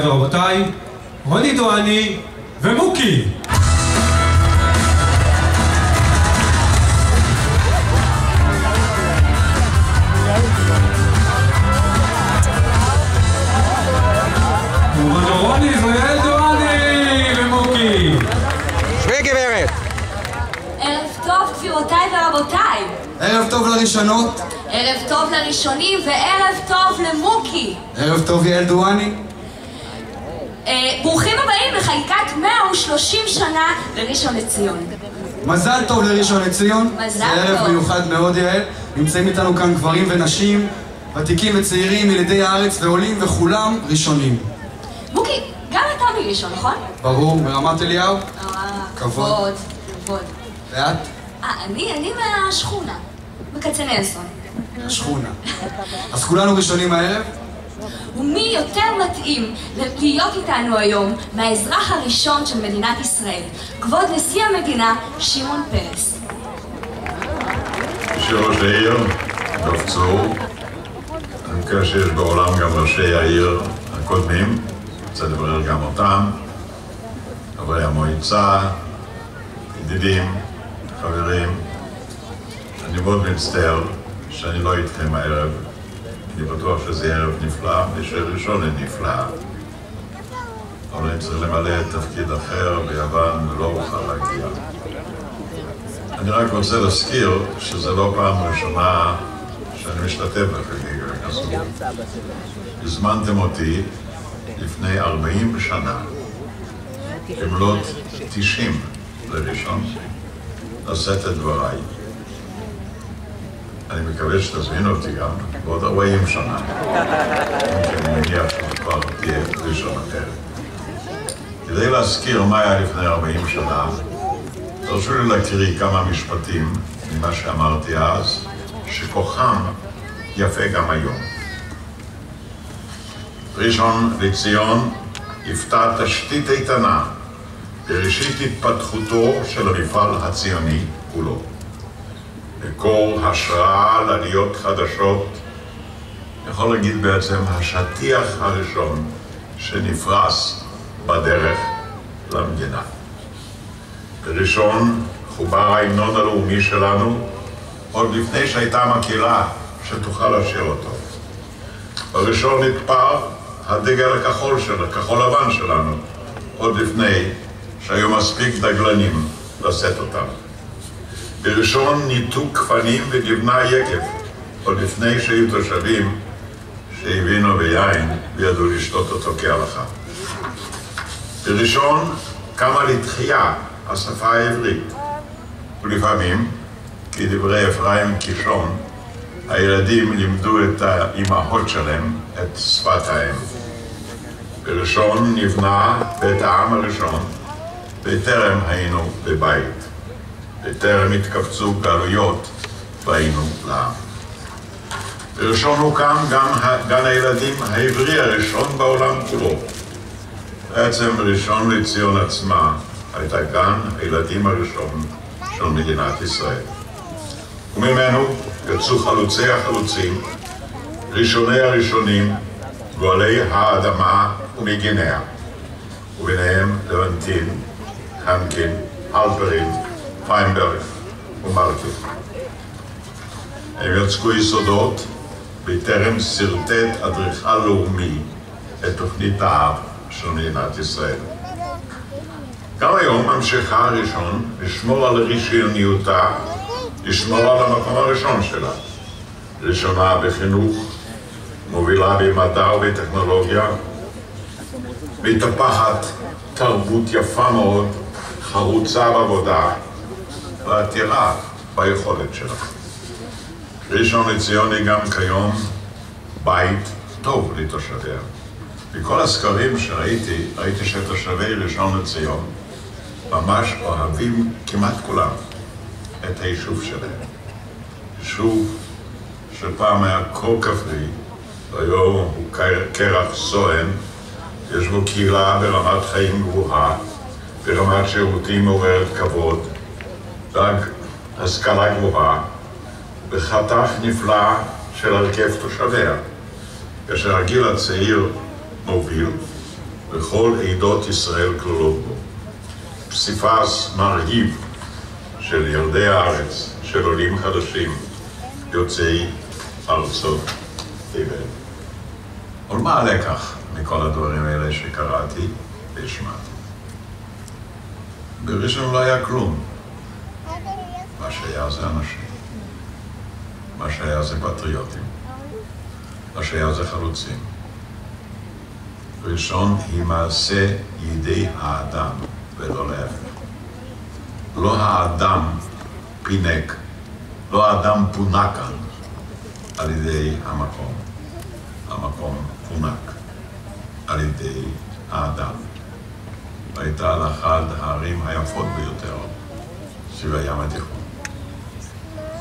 גבירותיי ורבותיי, רוני דואני ומוקי. רוני ויעל דואני ומוקי. וגברת. ערב טוב גבירותיי ורבותיי. ערב טוב לראשונות. ערב טוב לראשונים וערב טוב למוקי. ערב טוב יעל דואני. ברוכים הבאים לחגיגת 130 שנה לראשון לציון. מזל טוב לראשון לציון. מזל טוב. זה ערב מיוחד מאוד יעל. נמצאים איתנו כאן גברים ונשים, ותיקים וצעירים, ילידי הארץ ועולים וכולם ראשונים. מוקי, גם אתה מראשון, נכון? ברור, מרמת אליהו. כבוד, כבוד. ואת? אני מהשכונה, בכצנלסון. השכונה. אז כולנו ראשונים הערב? ומי יותר מתאים להיות איתנו היום מהאזרח הראשון של מדינת ישראל, כבוד נשיא המדינה שמעון פרס. ראש העיר, דב צור, אני מקווה שיש בעולם גם ראשי העיר הקודמים, רוצה לברר גם אותם, חברי המועצה, ידידים, חברים. אני מאוד מצטער שאני לא איתכם הערב. אני בטוח שזה ערב נפלא, ושראשון נפלא. אבל אני צריך למלא תפקיד אחר ביוון ולא אוכל להגיע. אני רק רוצה להזכיר שזה לא פעם ראשונה שאני משתתף בחגיגה כזו. הזמנתם אותי לפני 40 שנה, במלאת 90 לראשון, לשאת את דבריי. אני מקווה שתזמינו אותי גם בעוד 40 שנה, כי אני מניח שכבר תהיה ראשון אחרת. כדי להזכיר מה היה לפני 40 שנה, תרשו לי להקריא כמה משפטים ממה שאמרתי אז, שכוחם יפה גם היום. ראשון לציון היוותה תשתית איתנה בראשית התפתחותו של המפעל הציוני כולו. מקור השראה לעליות חדשות, יכול להגיד בעצם השטיח הראשון שנפרס בדרך למדינה. בראשון חובר ההמנון הלאומי שלנו עוד לפני שהייתה מקהלה שתוכל לשיר אותו. בראשון נתפר הדגל הכחול לבן שלנו עוד לפני שהיו מספיק דגלנים לשאת אותם. בראשון ניתוק כפנים ונבנה יקב עוד לפני שהיו תושבים שהבינו ביין וידעו לשתות אותו כהלכה. בראשון קמה לתחייה השפה העברית, ולפעמים, כדברי אפרים קישון, הילדים לימדו את האימהות שלהם את שפת האם. בראשון נבנה בית העם הראשון, בטרם היינו בבית, בטרם התקבצו גלויות והיינו לעם. בראשון הוקם גם גן הילדים העברי הראשון בעולם כולו. בעצם ראשון לציון עצמה הייתה גן הילדים הראשון של מדינת ישראל. וממנו יצאו חלוצי החלוצים, ראשוני הראשונים, גואלי האדמה ומגיניה, וביניהם לבנטין, הנקין, הלפרין, פיינברג ומרקין. הם יצקו יסודות בטרם סרטט אדריכל לאומי את תוכנית האב של מדינת ישראל. גם היום ממשיכה הראשון לשמור על רישיוניותה, לשמור על המקום הראשון שלה. ראשונה בחינוך, מובילה במדע ובטכנולוגיה, מטפחת תרבות יפה מאוד, חרוצה בעבודה ועתירה ביכולת שלה. ראשון לציון היא גם כיום בית טוב לתושביה. בכל הסקרים שראיתי, ראיתי שתושבי ראשון לציון ממש אוהבים כמעט כולם את היישוב שלהם. יישוב שפעם היה כה כפרי, והיום הוא קרח סואן, יש בו קהילה ברמת חיים גבוהה, ברמת שירותים מעוררת כבוד, השכלה גבוהה, בחתך נפלא של הרכב תושביה, כאשר הגיל הצעיר מוביל וכל עדות ישראל כלולות בו. פסיפס מרהיב של ילדי הארץ, של עולים חדשים, יוצאי ארצות תבל. אבל מה הלקח מכל הדברים האלה שקראתי והשמעתי? בראשון לא היה כלום. מה שהיה זה אנשים. מה שהיה זה פטריוטים. מה שהיה זה חלוצים. ראשון היא מעשה ידי האדם ולא להפך. לא האדם פינק, לא האדם פונק כאן על ידי המקום. המקום פונק על ידי האדם. והייתה על אחד הערים היפות ביותר סביב הים התיכון.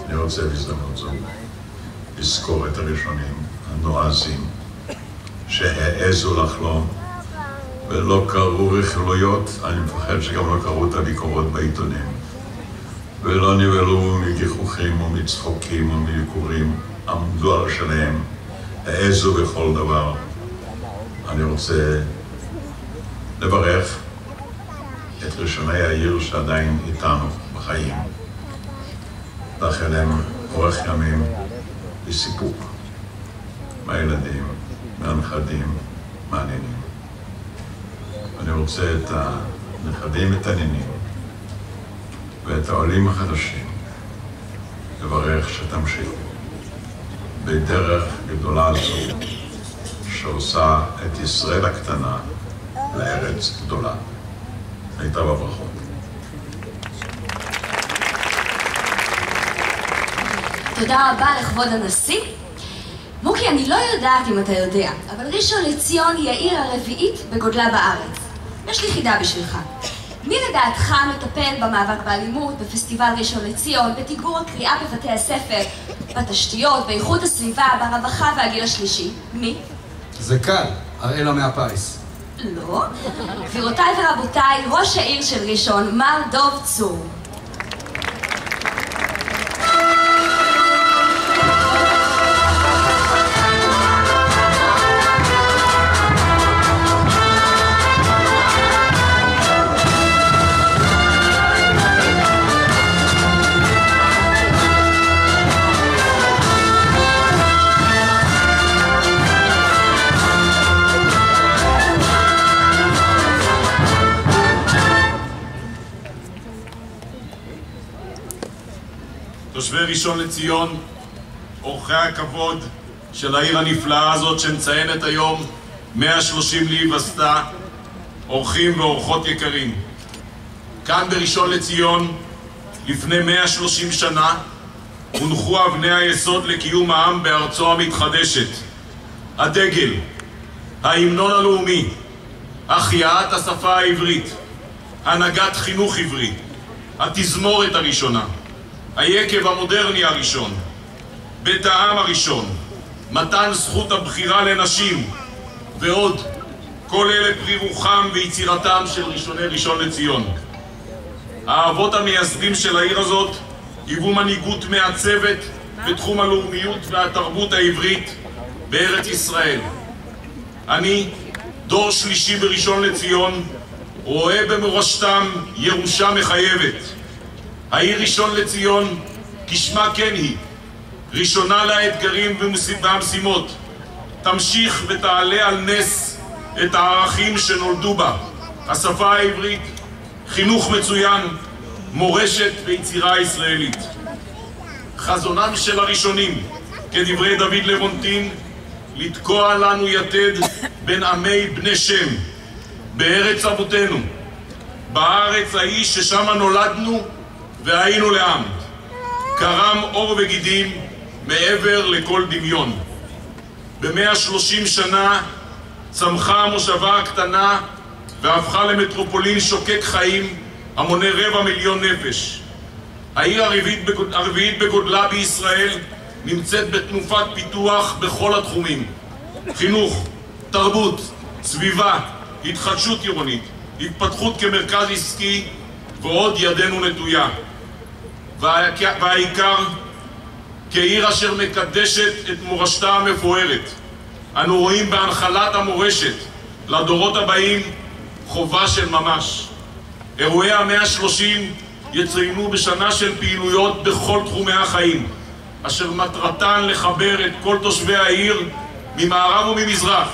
אני רוצה בהזדמנות זו לזכור את הראשונים הנועזים שהעזו לחלום ולא קראו רכילויות, אני מפחד שגם לא קראו את הביקורות בעיתונים, ולא נבהלו מגיחוכים ומצחוקים ומביקורים, עמדו על שלהם, העזו בכל דבר. אני רוצה לברך את ראשוני העיר שעדיין איתנו בחיים, לאחל להם אורך ימים וסיפוק מהילדים, מהנכדים, מהנינים. אני רוצה את הנכדים ואת הנינים ואת העולים החדשים לברך שתמשיכו בדרך גדולה זו שעושה את ישראל הקטנה לארץ גדולה. מיטב הברכות. תודה רבה לכבוד הנשיא. מוקי, אני לא יודעת אם אתה יודע, אבל ראשון לציון היא העיר הרביעית בגודלה בארץ. יש לי חידה בשבילך. מי לדעתך מטפל במאבק באלימות, בפסטיבל ראשון לציון, בתגבור הקריאה בבתי הספר, בתשתיות, באיכות הסביבה, ברווחה והגיל השלישי? מי? זה קל, הראלה מהפיס. לא. גבירותיי ורבותיי, ראש העיר של ראשון, מר דוב צור. תושבי ראשון לציון, אורחי הכבוד של העיר הנפלאה הזאת שמציינת היום 130 להיווסדה, אורחים ואורחות יקרים. כאן בראשון לציון, לפני 130 שנה, הונחו אבני היסוד לקיום העם בארצו המתחדשת. הדגל, ההמנון הלאומי, החייאת השפה העברית, הנהגת חינוך עברי, התזמורת הראשונה, היקב המודרני הראשון, בית העם הראשון, מתן זכות הבחירה לנשים, ועוד, כל אלה פרי רוחם ויצירתם של ראשוני ראשון לציון. האבות המייסדים של העיר הזאת היוו מנהיגות מעצבת בתחום הלאומיות והתרבות העברית בארץ ישראל. אני, דור שלישי בראשון לציון, רואה במורשתם ירושה מחייבת. העיר ראשון לציון, כשמה כן היא, ראשונה לאתגרים והמשימות, תמשיך ותעלה על נס את הערכים שנולדו בה, השפה העברית, חינוך מצוין, מורשת ויצירה ישראלית. חזונם של הראשונים, כדברי דוד לבונטין, לתקוע לנו יתד בין עמי בני שם, בארץ אבותינו, בארץ ההיא ששמה נולדנו והיינו לעם. קרם אור וגידים מעבר לכל דמיון. ב-130 שנה צמחה המושבה הקטנה והפכה למטרופולין שוקק חיים המונה 250,000 נפש. העיר הרביעית בגודלה בישראל נמצאת בתנופת פיתוח בכל התחומים: חינוך, תרבות, סביבה, התחדשות עירונית, התפתחות כמרכז עסקי, ועוד ידנו נטויה. והעיקר, כעיר אשר מקדשת את מורשתה המפוארת, אנו רואים בהנחלת המורשת לדורות הבאים חובה של ממש. אירועי ה-130 יציינו בשנה של פעילויות בכל תחומי החיים, אשר מטרתן לחבר את כל תושבי העיר ממערב וממזרח,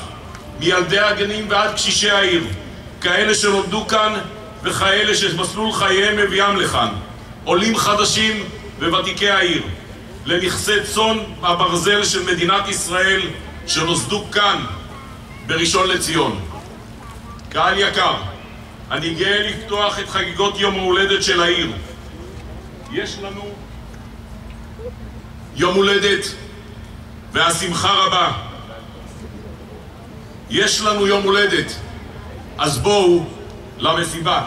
מילדי הגנים ועד קשישי העיר, כאלה שנולדו כאן וכאלה שמסלול חייהם מביאם לכאן, עולים חדשים וותיקי העיר, לנכסי צאן הברזל של מדינת ישראל שנוסדו כאן בראשון לציון. קהל יקר, אני גאה לפתוח את חגיגות יום ההולדת של העיר. יש לנו יום הולדת והשמחה רבה. יש לנו יום הולדת, אז בואו למסיבה.